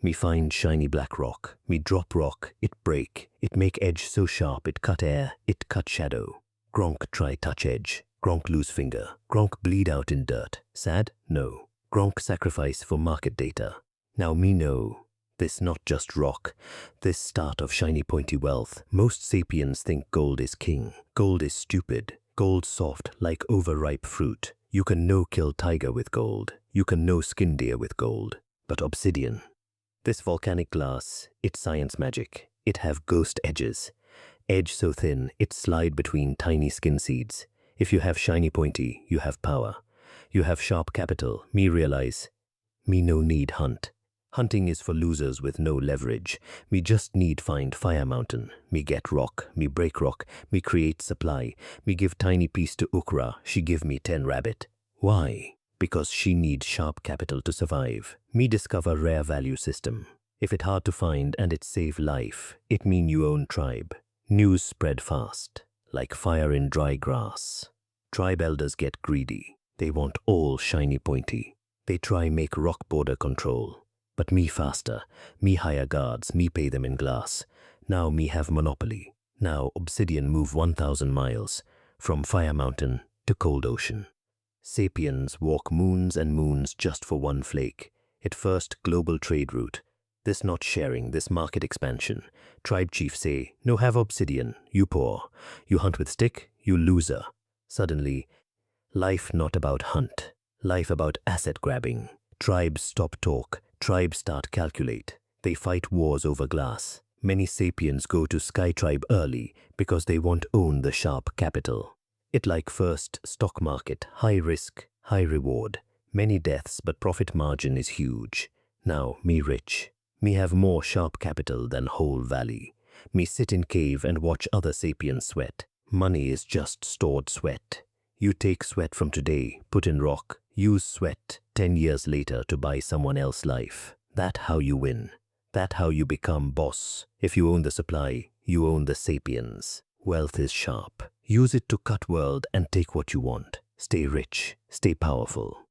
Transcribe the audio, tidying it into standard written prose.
Me find shiny black rock. Me drop rock, it break. It make edge so sharp, it cut air, it cut shadow. Gronk try touch edge. Gronk lose finger. Gronk bleed out in dirt. Sad? No. Gronk sacrifice for market data. Now me know. This not just rock. This start of shiny pointy wealth. Most sapiens think gold is king. Gold is stupid. Gold soft like overripe fruit. You can no kill tiger with gold. You can no skin deer with gold. But obsidian. This volcanic glass, it science magic. It have ghost edges. Edge so thin, it slide between tiny skin seeds. If you have shiny pointy, you have power. You have sharp capital. Me realize. Me no need hunt. Hunting is for losers with no leverage. Me just need find fire mountain. Me get rock. Me break rock. Me create supply. Me give tiny piece to Ukra. She give me 10 rabbit. Why? Because she needs sharp capital to survive. Me discover rare value system. If it hard to find and it save life, it mean you own tribe. News spread fast, like fire in dry grass. Tribe elders get greedy. They want all shiny pointy. They try make rock border control. But me faster. Me hire guards. Me pay them in glass. Now me have monopoly. Now obsidian move 1,000 miles, from fire mountain to cold ocean. Sapiens walk moons and moons just for one flake. It first global trade route. This not sharing, this market expansion. Tribe chief say, no have obsidian, you poor. You hunt with stick, you loser. Suddenly, life not about hunt. Life about asset grabbing. Tribes stop talk. Tribes start calculate. They fight wars over glass. Many sapiens go to sky tribe early because they won't own the sharp capital. It like first stock market, high risk, high reward. Many deaths but profit margin is huge. Now me rich. Me have more sharp capital than whole valley. Me sit in cave and watch other sapiens sweat. Money is just stored sweat. You take sweat from today, put in rock, use sweat 10 years later to buy someone else's life. That how you win. That how you become boss. If you own the supply, you own the sapiens. Wealth is sharp. Use it to cut world and take what you want. Stay rich, stay powerful.